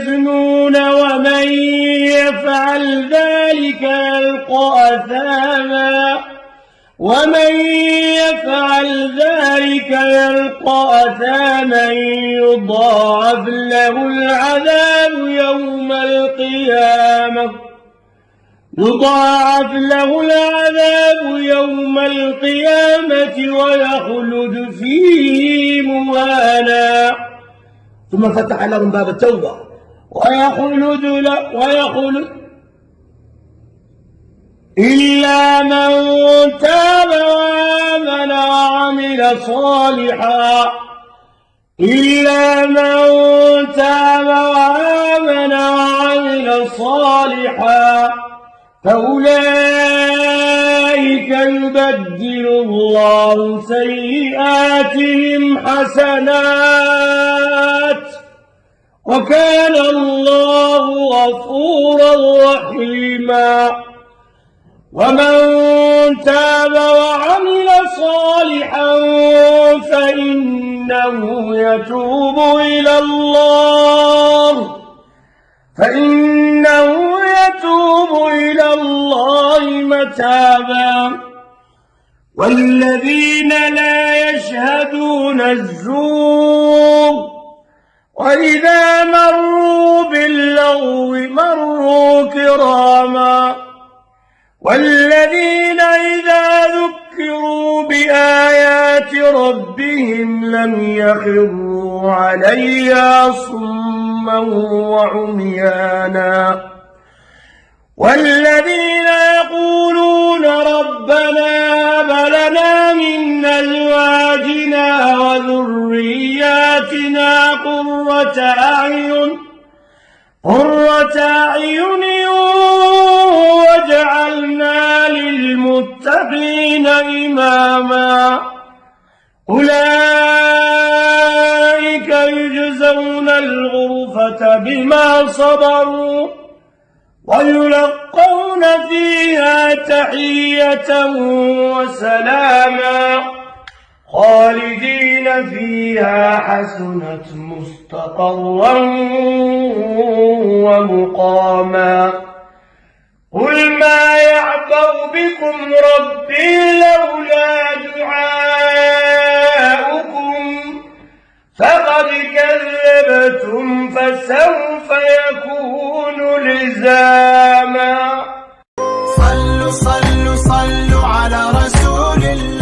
يزنون ومن يفعل ذلك يلقى أثاما يضاعف له العذاب يوم القيامة ويخلد فيه مهانا. ثم فتح لهم باب التوبة ويخلد إلا من تاب وآمن وعمل صالحا فأولئك يبدل الله سيئاتهم حسنات وكان الله غفورا رحيما. ومن تاب وعمل صالحا فإنه يتوب إلى الله متابا. والذين لا يشهدون الزور وإذا مروا باللغو مروا كراما. والذين إذا ذكروا بآيات ربهم لم يخروا عليها صما وعميانا. والذين يقولون ربنا هب لنا من أزواجنا وذرياتنا قرة أعين واجعلنا للمتقين إماما. أولئك يجزون الغرفة بما صبروا ويلقون فيها تحية وسلاما خالدين فيها حسنت مستقرا ومقاما. قل ما يعبأ بكم ربي لولا دعاؤكم فقد كذبتم فسوف يكون لزاما. صلوا على رسول الله.